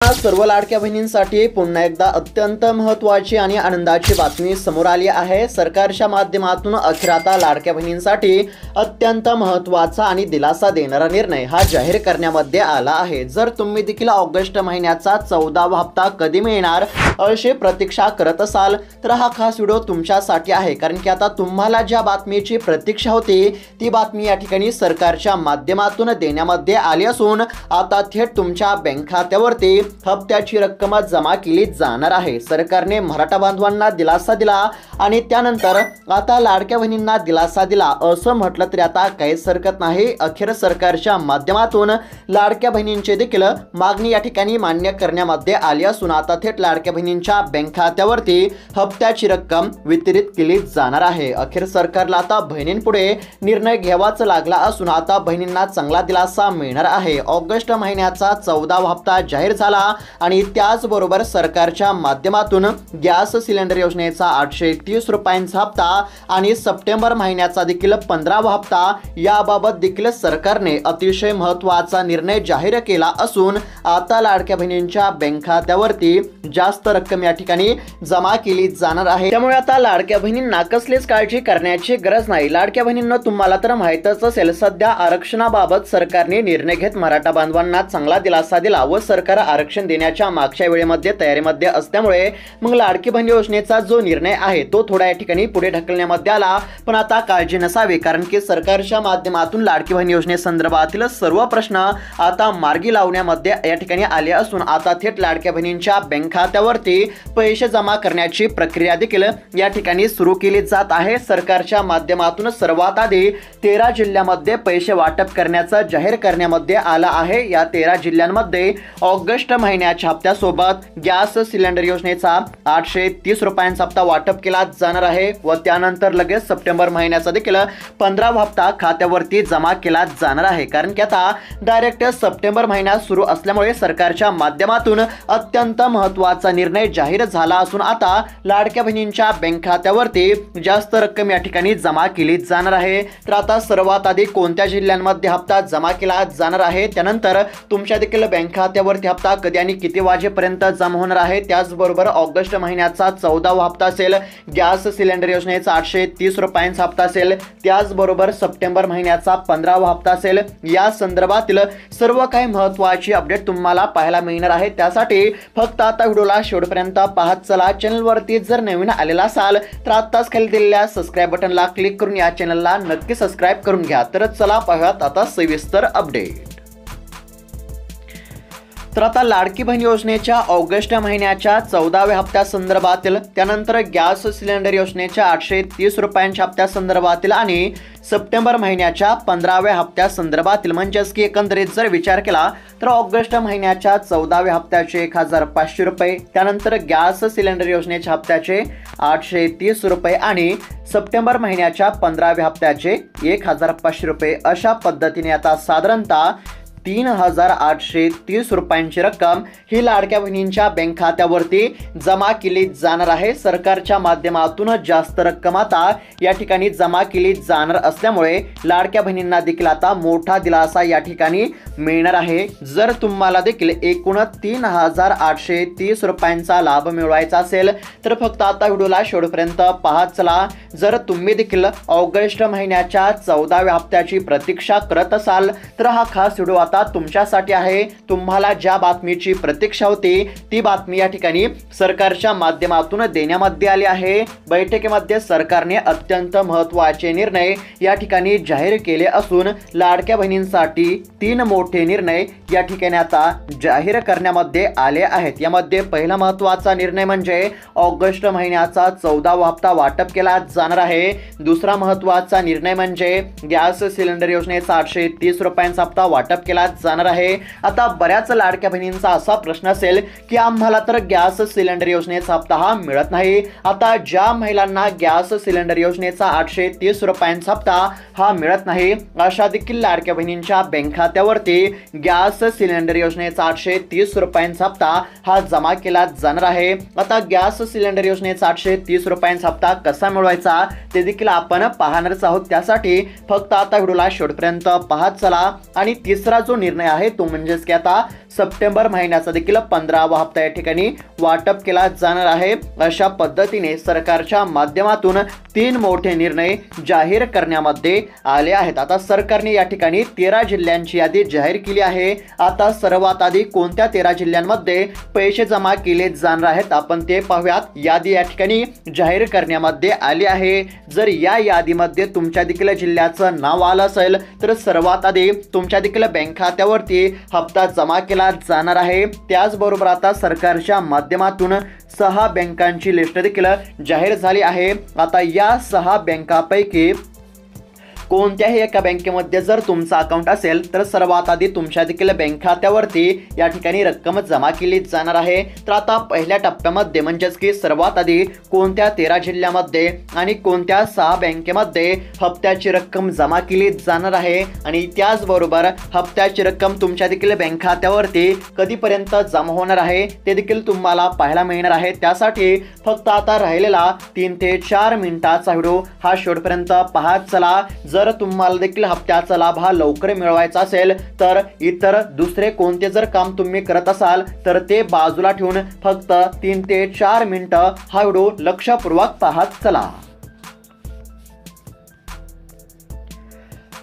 मित्रांनो, सर्व लाडक्या बहिणींसाठी पुन्हा एकदा अत्यंत महत्त्वाची आणि आनंदाची बातमी समोर आली आहे। सरकारच्या माध्यमातून अखेर आता लाडक्या बहिणींसाठी अत्यंत महत्त्वाचा आणि दिलासा देणारा निर्णय हा जाहीर करण्यामध्ये आला आहे। जर तुम्ही देखील ऑगस्ट महिन्याचा 14वा हप्ता कधी मिळणार अशी प्रतीक्षा करत असाल तर हा खास व्हिडिओ तुमच्यासाठी आहे, कारण की आता तुम्हाला ज्या बातमीची प्रतीक्षा होती ती बातमी या ठिकाणी सरकारच्या माध्यमातून देण्यामध्ये आली असून आता थेट तुमच्या बँक खात्यावरती हप्त्याची रक्कम जमा केली जाणार आहे। सरकारने मराठा बांधवांना दिलासा दिला आणि त्यानंतर आता लाडक्या बहिणींना दिलासा दिला असं म्हटलं तरी आता काहीच हरकत नाही। अखेर सरकारच्या माध्यमातून लाडक्या बहिणींची देखील मागणी या ठिकाणी मान्य करण्यामध्ये आली असून आता थेट लाडक्या बहिणींच्या बँक खात्यावरती हप्त्याची रक्कम वितरित केली जाणार आहे। अखेर सरकारला आता बहिणींपुढे निर्णय घ्यावाच लागला असून आता बहिणींना चांगला दिलासा मिळणार आहे। ऑगस्ट महिन्याचा 14वा हप्ता जाहीर झाला आणि त्याचबरोबर सरकारच्या माध्यमातून गॅस सिलेंडर योजनेचा 830 रुपयांचा हप्ता आणि सप्टेंबर महिन्याचा देखील 15वा हप्ता याबाबत देखील सरकारने अतिशय महत्त्वाचा निर्णय जाहीर केला असून आता लाडक्या बहिणींच्या बँक खात्यावरती जास्त रक्कम या ठिकाणी जमा केली जाणार आहे। त्यामुळे आता लाडक्या बहिणींना कसलीच काळजी करण्याची गरज नाही। लाडक्या बहिणींना तुम्हाला तर माहितच असेल, सध्या आरक्षणाबाबत सरकारने निर्णय घेत मराठा बांधवांना चांगला दिलासा दिला व सरकार आरक्षण देण्याच्या मागच्या वेळेमध्ये तयारीमध्ये असल्यामुळे मग लाडकी बहीण योजनेचा जो निर्णय आहे तो थोड्या या ठिकाणी पुढे ढकलण्यामध्ये आला। पण आता काळजी नसावी, कारण की सरकारच्या माध्यमातून लाडकी बहीण योजनेसंदर्भातील सर्व प्रश्न आता मार्गी लावण्यामध्ये या ठिकाणी आले असून आता थेट लाडक्या बहिणींच्या बँक खात्यावरती पैसे जमा करण्याची प्रक्रिया देखील या ठिकाणी सुरू केली जात आहे। सरकारच्या माध्यमातून सर्वात आधी 13 जिल्ह्यांमध्ये पैसे वाटप करण्याचं जाहीर करण्यामध्ये आलं आहे। या 13 जिल्ह्यांमध्ये ऑगस्ट महिन्याच्या हप्त्यासोबत गॅस सिलेंडर योजनेचा 830 रुपयांचा हप्ता वाटप केला जाणार आहे व त्यानंतर लगेच सप्टेंबर महिन्याचा देखील 15वा हप्ता खात्यावरती जमा केला जाणार आहे, कारण की आता डायरेक्ट सप्टेंबर महिना सुरू असल्यामुळे सरकारच्या माध्यमातून अत्यंत महत्त्वाचा निर्णय जाहीर झाला असून आता लाडक्या बहिणींच्या बँक खात्यावरती जास्त रक्कम या ठिकाणी जमा केली जाणार आहे। तर आता सर्वात आधी कोणत्या जिल्ह्यांमध्ये हप्ता जमा केला जाणार आहे, त्यानंतर तुमच्या देखील बँक खात्यावरती हप्ता कधी आणि किती वाजेपर्यंत जमा होणार आहे, त्याचबरोबर ऑगस्ट महिन्याचा 14वा हप्ता असेल, गॅस सिलेंडर योजनेचा 830 रुपयांचा हप्ता असेल, त्याचबरोबर सप्टेंबर महिन्याचा 15वा हप्ता असेल, या संदर्भातील सर्व काही महत्त्वाची अपडेट तुम्हाला पाहायला मिळणार आहे। त्यासाठी फक्त आता व्हिडिओला शेवटपर्यंत पाहत चला। चॅनलवरती जर नवीन आलेला असाल तर आताच खाली दिलेल्या सबस्क्राइब बटनला क्लिक करून या चॅनलला नक्की सबस्क्राइब करून घ्या। तर चला पाहूयात आता सविस्तर अपडेट। तर आता लाडकी बहीण योजनेच्या ऑगस्ट महिन्याच्या 14व्या हप्त्यासंदर्भातील, त्यानंतर गॅस सिलेंडर योजनेच्या 830 रुपयांच्या हप्त्यासंदर्भातील आणि सप्टेंबर महिन्याच्या 15व्या हप्त्यासंदर्भातील म्हणजेच की एकंदरीत जर विचार केला तर ऑगस्ट महिन्याच्या 14व्या हप्त्याचे 1500 रुपये, त्यानंतर गॅस सिलेंडर योजनेच्या हप्त्याचे 830 रुपये आणि सप्टेंबर महिन्याच्या 15व्या हप्त्याचे 1500 रुपये अशा पद्धतीने आता साधारणतः 3830 रुपयांची रक्कम ही लाडक्या बहिणींच्या बँक खात्यावरती जमा केली जाणार आहे। सरकारच्या माध्यमातून जास्त रक्कम आता या ठिकाणी जमा केली जाणार असल्यामुळे लाडक्या बहिणींना देखील आता मोठा दिलासा या ठिकाणी मिळणार आहे। जर तुम्हाला देखील एकूण 3830 रुपयांचा लाभ मिळवायचा असेल तर फक्त आता व्हिडिओला शेवटपर्यंत पाहत चला। जर तुम्ही देखील ऑगस्ट महिन्याच्या 14व्या हप्त्याची प्रतीक्षा करत असाल तर हा खास व्हिडिओ आता तुमच्यासाठी आहे। तुम्हाला ज्या बातमीची प्रतीक्षा होती ती बातमी या ठिकाणी सरकारच्या माध्यमातून देण्यामध्ये आली आहे। बैठकीमध्ये सरकारने अत्यंत महत्त्वाचे निर्णय या ठिकाणी जाहीर केले असून लाडक्या बहिणींसाठी 3 मोठे निर्णय या ठिकाणी आता जाहीर करण्यामध्ये आले आहेत। यामध्ये पहिला महत्त्वाचा निर्णय म्हणजे ऑगस्ट महिन्याचा 14वा हप्ता वाटप केला जाणार आहे। दुसरा महत्त्वाचा निर्णय म्हणजे गॅस सिलेंडर योजनेचा 830 रुपयांचा हप्ता वाटप केला जाणार आहे। आता बऱ्याच लाडक्या बहिणींचा असा प्रश्न असेल की आम्हाला तर गॅस सिलेंडर योजनेचा हप्ता हा मिळत नाही। आता ज्या महिलांना गॅस सिलेंडर योजनेचा 830 रुपयांचा हप्ता हा मिळत नाही अशा देखील लाडक्या बहिणींच्या बँक खात्यावरती गॅस सिलेंडर योजनेचा 830 रुपयांचा हप्ता हा जमा केला जाणार आहे। आता गॅस सिलेंडर योजनेचा 830 रुपयांचा हप्ता कसा मिळवायचा ते देखील आपण पाहणारच आहोत। त्यासाठी फक्त आता व्हिडिओला शेवटपर्यंत पाहत चला। आणि तिसरा जो निर्णय आहे तो म्हणजेच की आता सप्टेंबर महिन्याचा देखील 15वा हप्ता या ठिकाणी वाटप केला जाणार आहे। अशा पद्धतीने सरकारच्या माध्यमातून 3 मोठे निर्णय जाहीर करण्यामध्ये आले आहेत। आता सरकारने या ठिकाणी 13 जिल्ह्यांची यादी जाहीर केली आहे। आता सर्वात आधी कोणत्या 13 जिल्ह्यांमध्ये पैसे जमा केले जाणार आहेत आपण ते पाहूयात। यादी या ठिकाणी जाहीर करण्यामध्ये आली आहे। जर या यादीमध्ये तुमच्या देखील जिल्ह्याचं नाव आलं असेल तर सर्वात आधी तुमच्या देखील बँक खात्यावरती हप्ता जमा केला जाणार आहे। त्याचबरोबर आता सरकारच्या माध्यमातून 6 बँकांची लिस्ट देखील जाहीर झाली आहे। आता या 6 बँकांपैकी कोणत्याही एका बँकेमध्ये जर तुमचा अकाउंट असेल तर सर्वात आधी तुमच्या देखील बँक खात्यावरती या ठिकाणी रक्कम जमा केली जाणार आहे। तर आता पहिल्या टप्प्यामध्ये म्हणजेच की सर्वात आधी कोणत्या 13 जिल्ह्यामध्ये आणि कोणत्या 6 बँकेमध्ये हप्त्याची रक्कम जमा केली जाणार आहे आणि त्याचबरोबर हप्त्याची रक्कम तुमच्या देखील बँक खात्यावरती कधीपर्यंत जमा होणार आहे ते देखील तुम्हाला पाहायला मिळणार आहे। त्यासाठी फक्त आता राहिलेला 3 ते 4 मिनिटाचा व्हिडिओ हा शेवटपर्यंत पाहत चला। जर तुम्हाला देखील हप्त्याचा लाभ हा लवकर मिळवायचा असेल तर इतर दुसरे कोणते जर काम तुम्ही करत असाल तर ते बाजूला ठेवून फक्त 3 ते 4 मिनिटं हा व्हिडिओ लक्षपूर्वक पाहत चला।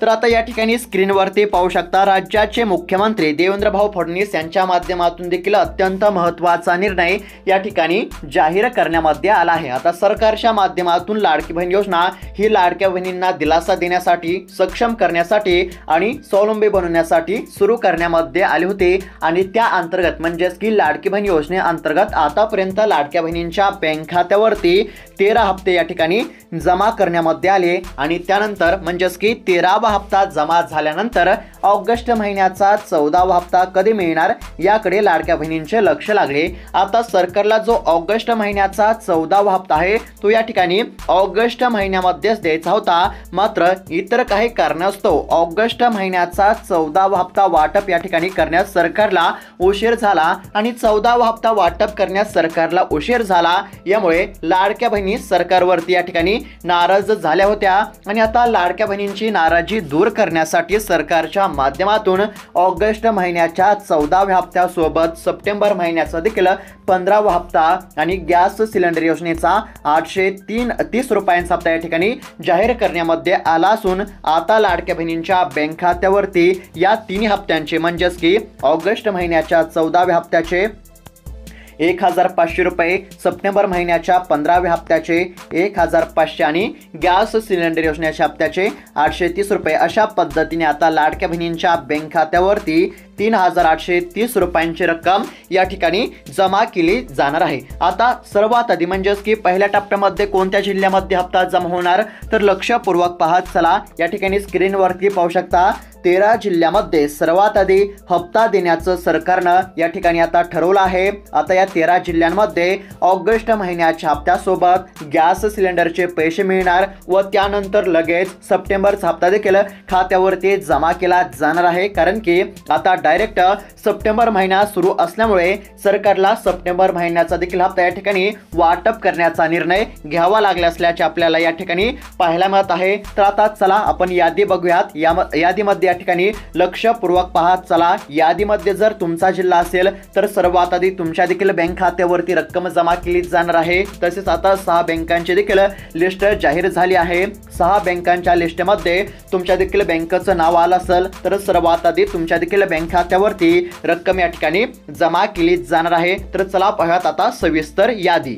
तर आता या ठिकाणी स्क्रीनवरती पाहू शकता राज्याचे मुख्यमंत्री देवेंद्र भाऊ फडणवीस यांच्या माध्यमातून देखील अत्यंत महत्त्वाचा निर्णय या ठिकाणी जाहीर करण्यामध्ये आला आहे। आता सरकारच्या माध्यमातून लाडकी बहीण योजना ही लाडक्या बहिणींना दिलासा देण्यासाठी, सक्षम करण्यासाठी आणि स्वावलंबी बनवण्यासाठी सुरू करण्यामध्ये आले होते आणि त्या अंतर्गत म्हणजेच की लाडकी बहीण योजनेअंतर्गत आतापर्यंत लाडक्या बहिणींच्या बँक खात्यावरती 13 हप्ते या ठिकाणी जमा करण्यामध्ये आले आणि त्यानंतर म्हणजेच की 13वा हप्ता जमा झाल्यानंतर ऑगस्ट महिन्याचा 14वा हप्ता कधी मिळणार याकडे लाडक्या बहिणींचे लक्ष लागले। आता सरकारला जो ऑगस्ट महिन्याचा 14वा हप्ता आहे तो या ठिकाणी ऑगस्ट महिन्यामध्येच द्यायचा होता, मात्र इतर काही कारणास्तव ऑगस्ट महिन्याचा 14वा हप्ता वाटप या ठिकाणी करण्यास सरकारला उशीर झाला आणि 14वा हप्ता वाटप करण्यास सरकारला उशीर झाला। यामुळे लाडक्या बहिणी सरकारवरती या ठिकाणी नाराज झाल्या होत्या आणि आता लाडक्या बहिणींची नाराजी दूर करण्यासाठी सरकारच्या माध्यमातून ऑगस्ट महिन्याच्या 14व्या हप्त्यासोबत सप्टेंबर महिन्याचा देखील 15वा हप्ता आणि गॅस सिलेंडर योजनेचा 830 रुपयांचा हप्ता या ठिकाणी जाहीर करण्यामध्ये आला असून आता लाडक्या बहिणींच्या बँक खात्यावरती या 3 हप्त्यांचे म्हणजेच की ऑगस्ट महिन्याच्या 14व्या हप्त्याचे 1500 रुपये, सप्टेंबर महिन्याच्या 15व्या हप्त्याचे 1500 आणि गॅस सिलेंडर योजनेच्या हप्त्याचे 830 रुपये अशा पद्धतीने आता लाडक्या बहिणींच्या बँक खात्यावरती 3830 रुपयांची रक्कम या ठिकाणी जमा केली जाणार आहे। आता सर्वात आधी म्हणजेच की पहिल्या टप्प्यामध्ये कोणत्या जिल्ह्यामध्ये हप्ता जमा होणार तर लक्षपूर्वक पाहत चला। या ठिकाणी स्क्रीनवरती पाहू शकता 13 जिल्ह्यामध्ये सर्वात आधी हप्ता देण्याचं सरकारनं या ठिकाणी आता ठरवलं आहे। आता या 13 जिल्ह्यांमध्ये ऑगस्ट महिन्याच्या हप्त्यासोबत गॅस सिलेंडरचे पैसे मिळणार व त्यानंतर लगेच सप्टेंबरचा हप्ता देखील खात्यावरती जमा केला जाणार आहे, कारण की आता डायरेक्ट सप्टेंबर महिना सुरू असल्यामुळे सरकारला सप्टेंबर महिन्याचा देखील हप्ता या ठिकाणी वाटप करण्याचा निर्णय घ्यावा लागला असल्याचे आपल्याला या ठिकाणी पाहायला मिळत आहे। तर आता चला आपण यादी बघूयात। यादीमध्ये या ठिकाणी लक्षपूर्वक पाहत चला। यादीमध्ये जर तुमचा जिल्हा असेल तर सर्वात आधी तुमच्या देखील बँक खात्यावरती रक्कम जमा केली जाणार आहे। तसेच आता 6 बँकांची देखील लिस्ट जाहीर झाली आहे। 6 बँकांच्या लिस्टमध्ये तुमच्या देखील बँकेचं नाव आलं असेल तर सर्वात आधी तुमच्या देखील बँक खात्यावरती रक्कम या ठिकाणी जमा केली जाणार आहे। तर चला पाहूयात आता सविस्तर यादी।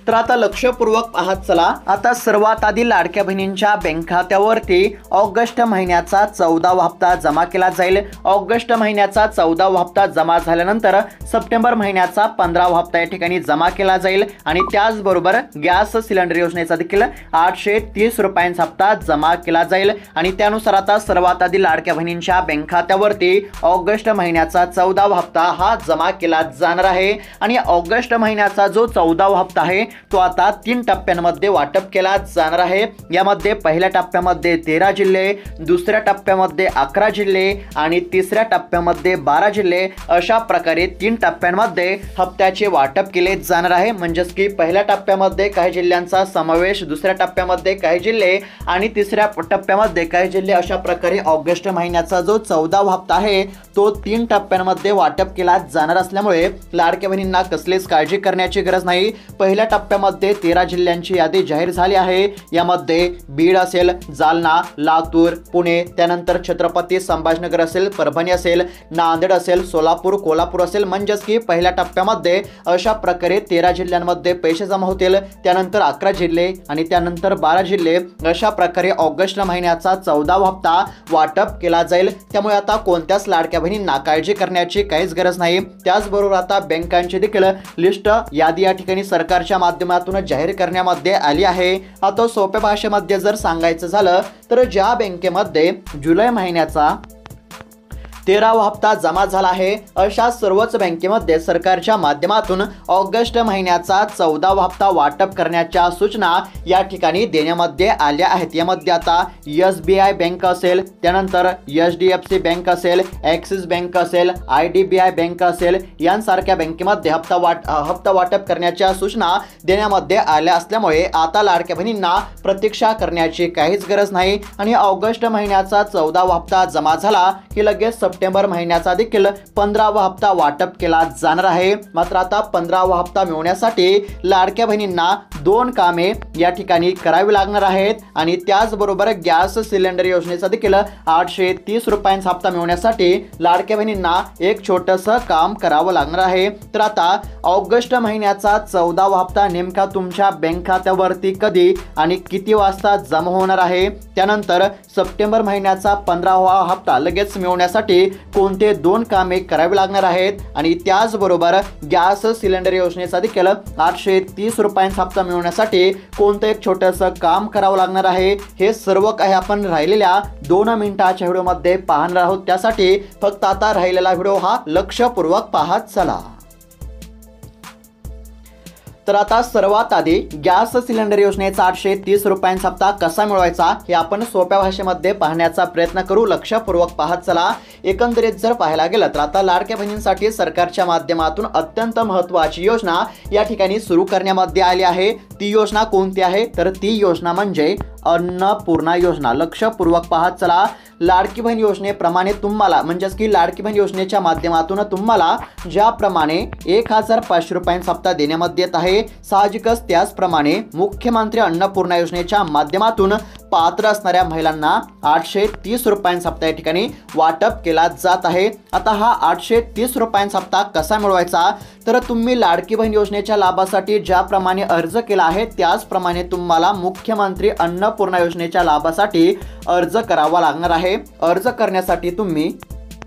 तर आता लक्षपूर्वक पाहत चला। आता सर्वात आधी लाडक्या बहिणींच्या बँक खात्यावरती ऑगस्ट महिन्याचा 14वा हप्ता जमा केला जाईल। ऑगस्ट महिन्याचा 14वा हप्ता जमा झाल्यानंतर सप्टेंबर महिन्याचा 15वा हप्ता या ठिकाणी जमा केला जाईल आणि त्याचबरोबर गॅस सिलेंडर योजनेचा देखील 830 रुपयांचा हप्ता जमा केला जाईल आणि त्यानुसार आता सर्वात आधी लाडक्या बहिणींच्या बँक खात्यावरती ऑगस्ट महिन्याचा 14वा हप्ता हा जमा केला जाणार आहे आणि ऑगस्ट महिन्याचा जो 14वा हप्ता आहे तो आता 3 टप्प्यांमध्ये वाटप केला जाणार आहे। यामध्ये पहिल्या टप्प्यामध्ये 13 जिल्हे, दुसऱ्या टप्प्यामध्ये 11 जिल्हे आणि तिसऱ्या टप्प्यामध्ये 12 जिल्हे अशा प्रकारे 3 टप्प्यांमध्ये हप्त्याचे वाटप केले जाणार आहे। म्हणजेच की पहिल्या टप्प्यामध्ये काही जिल्ह्यांचा समावेश, दुसऱ्या टप्प्यामध्ये काही जिल्हे आणि तिसऱ्या टप्प्यामध्ये काही जिल्हे अशा प्रकारे ऑगस्ट महिन्याचा जो 14वा हप्ता आहे तो 3 टप्प्यांमध्ये वाटप केला जाणार असल्यामुळे लाडक्या बहिणींना कसलीच काळजी करण्याची गरज नाही। पहिल्या टप्प्यामध्ये 13 जिल्ह्यांची यादी जाहीर झाली आहे। यामध्ये बीड असेल, जालना, लातूर, पुणे, त्यानंतर छत्रपती संभाजीनगर असेल, परभणी असेल, नांदेड असेल, सोलापूर, कोल्हापूर असेल। म्हणजेच की पहिल्या टप्प्यामध्ये अशा प्रकारे 13 जिल्ह्यांमध्ये पैसे जमा होतील, त्यानंतर 11 जिल्हे आणि त्यानंतर 12 जिल्हे अशा प्रकारे ऑगस्ट महिन्याचा 14वा हप्ता वाटप केला जाईल। त्यामुळे आता कोणत्याच लाडक्या बहिणींना काळजी करण्याची काहीच गरज नाही। त्याचबरोबर आता बँकांची देखील लिस्ट यादी या ठिकाणी सरकारच्या माध्यमातून जाहीर करण्यामध्ये आली आहे। आता सोप्या भाषेमध्ये जर सांगायचं झालं तर ज्या बँकेमध्ये जुलै महिन्याचा 13वा हप्ता जमा झाला आहे अशा सर्वच बँकेमध्ये सरकारच्या माध्यमातून ऑगस्ट महिन्याचा 14वा हप्ता वाटप करण्याच्या सूचना या ठिकाणी देण्यामध्ये आल्या आहेत। यामध्ये आता SBI बँक असेल, त्यानंतर HDFC बँक असेल, ॲक्सिस बँक असेल, IDBI बँक असेल यांसारख्या बँकेमध्ये हप्ता वाटप करण्याच्या सूचना देण्यामध्ये आल्या असल्यामुळे आता लाडक्या बहिणींना प्रतीक्षा करण्याची काहीच गरज नाही आणि ऑगस्ट महिन्याचा 14वा हप्ता जमा झाला की लगेच सप्टेंबर महिन्याचा देखील 15वा हप्ता वाटप केला जाणार आहे। मात्र आता 15वा हप्ता मिळवण्यासाठी लाडक्या बहिणींना 2 कामे या ठिकाणी करावी लागणार आहेत आणि त्याचबरोबर गॅस सिलेंडर योजनेचा देखील 830 रुपयांचा हप्ता मिळवण्यासाठी लाडक्या बहिणींना एक छोटंसं काम करावं लागणार आहे। तर आता ऑगस्ट महिन्याचा 14वा हप्ता नेमका तुमच्या बँक खात्यावरती कधी आणि किती वाजता जमा होणार आहे, त्यानंतर सप्टेंबर महिन्याचा 15वा हप्ता लगेच मिळवण्यासाठी कोणते 2 कामे करावी लागणार आहेत आणि त्याचबरोबर गॅस सिलेंडर योजनेचा देखील 830 रुपयांचा हप्ता मिळवण्यासाठी कोणतं एक छोटंसं काम करावं लागणार आहे, हे सर्व काही आपण राहिलेल्या 2 मिनिटाच्या व्हिडिओमध्ये पाहणार आहोत। त्यासाठी फक्त आता राहिलेला व्हिडिओ हा लक्षपूर्वक पाहत चला। तर आता सर्वात आधी गॅस सिलेंडर योजनेचा 830 रुपयांचा हप्ता कसा मिळवायचा हे आपण सोप्या भाषेमध्ये पाहण्याचा प्रयत्न करू। लक्षपूर्वक पाहत चला। एकंदरीत जर पाहायला गेलं तर आता लाडक्या बहिणींसाठी सरकारच्या माध्यमातून अत्यंत महत्त्वाची योजना या ठिकाणी सुरू करण्यामध्ये आली आहे। ती योजना कोणती आहे तर ती योजना म्हणजे अन्नपूर्णा योजना। लक्षपूर्वक पाहत चला। लाडकी बहीण योजनेप्रमाणे तुम्हाला म्हणजेच की लाडकी बहीण योजनेच्या माध्यमातून तुम्हाला ज्याप्रमाणे 1500 रुपयांचा हप्ता देण्यामध्ये येत आहे, साहजिकच त्याचप्रमाणे मुख्यमंत्री अन्नपूर्णा योजनेच्या माध्यमातून पात्र असणाऱ्या महिलांना 830 रुपयांचा हप्ता या ठिकाणी वाटप केला जात आहे। आता हा 830 रुपयांचा हप्ता कसा मिळवायचा तर तुम्ही लाडकी बहीण योजनेच्या लाभासाठी ज्याप्रमाणे अर्ज केला आहे त्याचप्रमाणे तुम्हाला मुख्यमंत्री अन्नपूर्णा योजनेच्या लाभासाठी अर्ज करावा लागणार आहे। अर्ज करण्यासाठी तुम्ही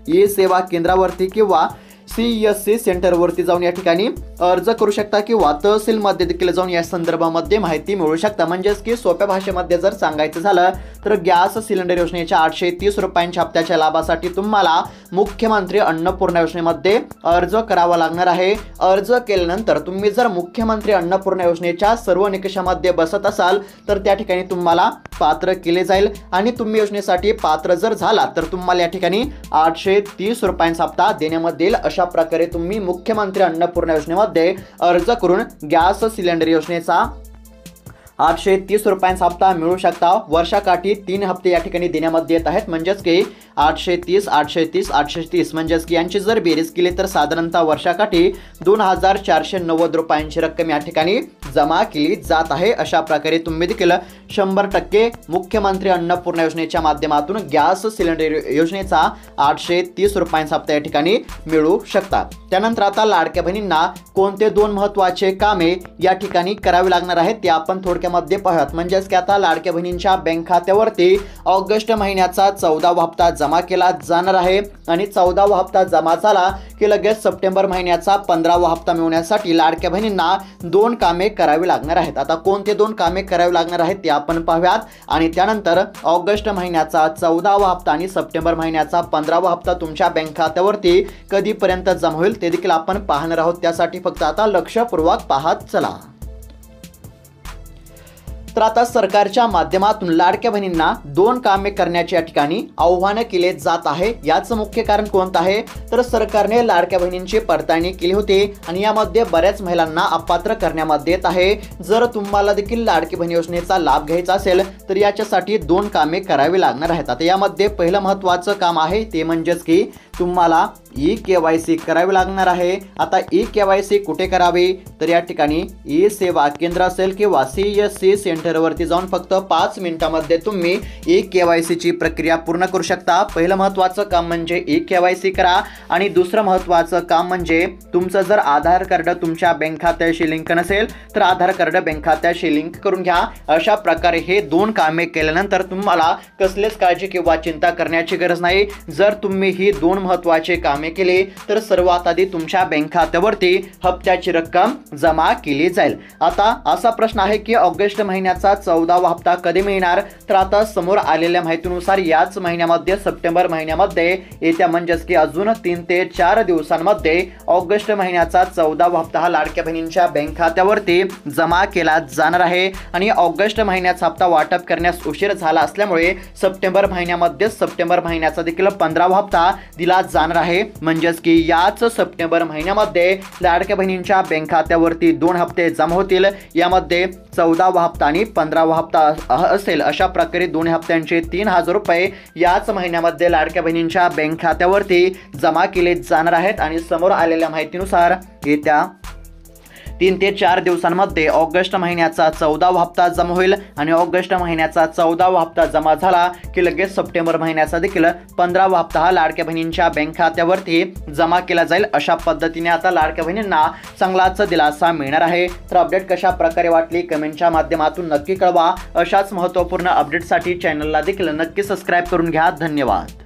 ई-सेवा केंद्रावरती किंवा CSC सेंटरवरती जाऊन या ठिकाणी अर्ज करू शकता किंवा तहसीलमध्ये देखील जाऊन या संदर्भामध्ये माहिती मिळवू शकता। म्हणजेच की सोप्या भाषेमध्ये जर सांगायचं झालं तर गॅस सिलेंडर योजनेच्या 830 रुपयांच्या हप्त्याच्या लाभासाठी तुम्हाला मुख्यमंत्री अन्नपूर्णा योजनेमध्ये अर्ज करावा लागणार आहे। अर्ज केल्यानंतर तुम्ही जर मुख्यमंत्री अन्नपूर्णा योजनेच्या सर्व निकषामध्ये बसत असाल तर त्या ठिकाणी तुम्हाला पात्र केले जाईल आणि तुम्ही योजनेसाठी पात्र जर झाला तर तुम्हाला या ठिकाणी 830 रुपयांचा हप्ता देण्यामध्ये येईल। अशा प्रकारे तुम्ही मुख्यमंत्री अन्नपूर्णा योजनेमध्ये अर्ज करून गॅस सिलेंडर योजनेचा 830 रुपयांचा हप्ता मिळू शकता। वर्षाकाठी 3 हप्ते या ठिकाणी देण्यामध्ये येत आहेत। म्हणजेच की 830, 830, 830 म्हणजेच की यांची जर बेरीज केली तर साधारणतः वर्षाकाठी 2490 रुपयांची रक्कम या ठिकाणी जमा केली जात आहे। अशा प्रकारे तुम्ही देखील 100% मुख्यमंत्री अन्नपूर्णा योजनेच्या माध्यमातून गॅस सिलेंडर योजनेचा 830 रुपयांचा हप्ता या ठिकाणी मिळू शकता। त्यानंतर आता लाडक्या बहिणींना कोणते 2 महत्त्वाचे कामे या ठिकाणी करावी लागणार आहेत ते आपण थोडक्यामध्ये पाहूयात। म्हणजेच की आता लाडक्या बहिणींच्या बँक खात्यावरती ऑगस्ट महिन्याचा 14वा हप्ता जमा केला जाणार आहे आणि 14वा हप्ता जमा झाला की लगेच सप्टेंबर महिन्याचा 15वा हप्ता मिळवण्यासाठी लाडक्या बहिणींना 2 कामे करावी लागणार आहेत। आता कोणते 2 कामे करावी लागणार आहेत ते आपण पाहूयात आणि त्यानंतर ऑगस्ट महिन्याचा 14वा हप्ता आणि सप्टेंबर महिन्याचा 15वा हप्ता तुमच्या बँक खात्यावरती कधीपर्यंत जमा होईल ते देखील आपण पाहणार आहोत। त्यासाठी फक्त आता लक्षपूर्वक पाहत चला। तर आता सरकारच्या माध्यमातून लाडक्या बहिणींना 2 कामे करण्याची या ठिकाणी आव्हान केले जात आहे। याचं मुख्य कारण कोणतं आहे तर सरकारने लाडक्या बहिणींची पडताळणी केली होती आणि यामध्ये बऱ्याच महिलांना अपात्र करण्यामध्ये येत आहे। जर तुम्हाला देखील लाडकी बहीण योजनेचा लाभ घ्यायचा असेल तर याच्यासाठी 2 कामे करावी लागणार आहेत। आता यामध्ये पहिलं महत्त्वाचं काम आहे ते म्हणजेच की तुम्हाला ई-KYC करावी लागणार आहे। आता ई-KYC कुठे करावी तर या ठिकाणी ई सेवा केंद्र असेल किंवा CSC सेंटरवरती जाऊन फक्त 5 मिनिटांमध्ये तुम्ही ई-KYC ची प्रक्रिया पूर्ण करू शकता। पहिलं महत्त्वाचं काम म्हणजे ई-KYC करा आणि दुसरं महत्त्वाचं काम म्हणजे तुमचं जर आधार कार्ड तुमच्या बँक खात्याशी लिंक नसेल तर आधार कार्ड बँक खात्याशी लिंक करून घ्या। अशा प्रकारे हे 2 कामे केल्यानंतर तुम्हाला कसलीच काळजी किंवा चिंता करण्याची गरज नाही। जर तुम्ही ही 2 महत्त्वाचे कामे केली तर सर्वात आधी तुमच्या बँक खात्यावरती हप्त्याची रक्कम जमा केली जाईल। आता असा प्रश्न आहे की ऑगस्ट महिन्याचा 14वा हप्ता कधी मिळणार तर आता समोर आलेल्या माहितीनुसार याच महिन्यामध्ये सप्टेंबर महिन्यामध्ये येत्या म्हणजेच की अजून 3 ते 4 दिवसांमध्ये ऑगस्ट महिन्याचा 14वा हप्ता हा लाडक्या बहिणींच्या बँक खात्यावरती जमा केला जाणार आहे आणि ऑगस्ट महिन्याचा हप्ता वाटप करण्यास उशीर झाला असल्यामुळे सप्टेंबर महिन्यामध्ये सप्टेंबर महिन्याचा देखील 15वा हप्ता दिला जाणार आहे। म्हणजेच की याच सप्टेंबर महिन्यामध्ये लाडक्या बहिणींच्या बँक खात्यावरती 2 हप्ते जमा होतील। यामध्ये 14वा हप्ता आणि 15वा हप्ता असेल। अशा प्रकारे 2 हप्त्यांचे 3000 रुपये याच महिन्यामध्ये लाडक्या बहिणींच्या बँक खात्यावरती जमा केले जाणार आहेत आणि समोर आलेल्या माहितीनुसार येत्या 3 ते 4 दिवसांमध्ये ऑगस्ट महिन्याचा 14वा हप्ता जमा होईल आणि ऑगस्ट महिन्याचा 14वा हप्ता जमा झाला की लगेच सप्टेंबर महिन्याचा देखील 15वा हप्ता हा लाडक्या बहिणींच्या बँक खात्यावरती जमा केला जाईल। अशा पद्धतीने आता लाडक्या बहिणींना चांगलाच दिलासा मिळणार आहे। तर अपडेट कशा प्रकारे वाटली कमेंटच्या माध्यमातून नक्की कळवा। अशाच महत्त्वपूर्ण अपडेटसाठी चॅनलला देखील नक्की सबस्क्राईब करून घ्या। धन्यवाद।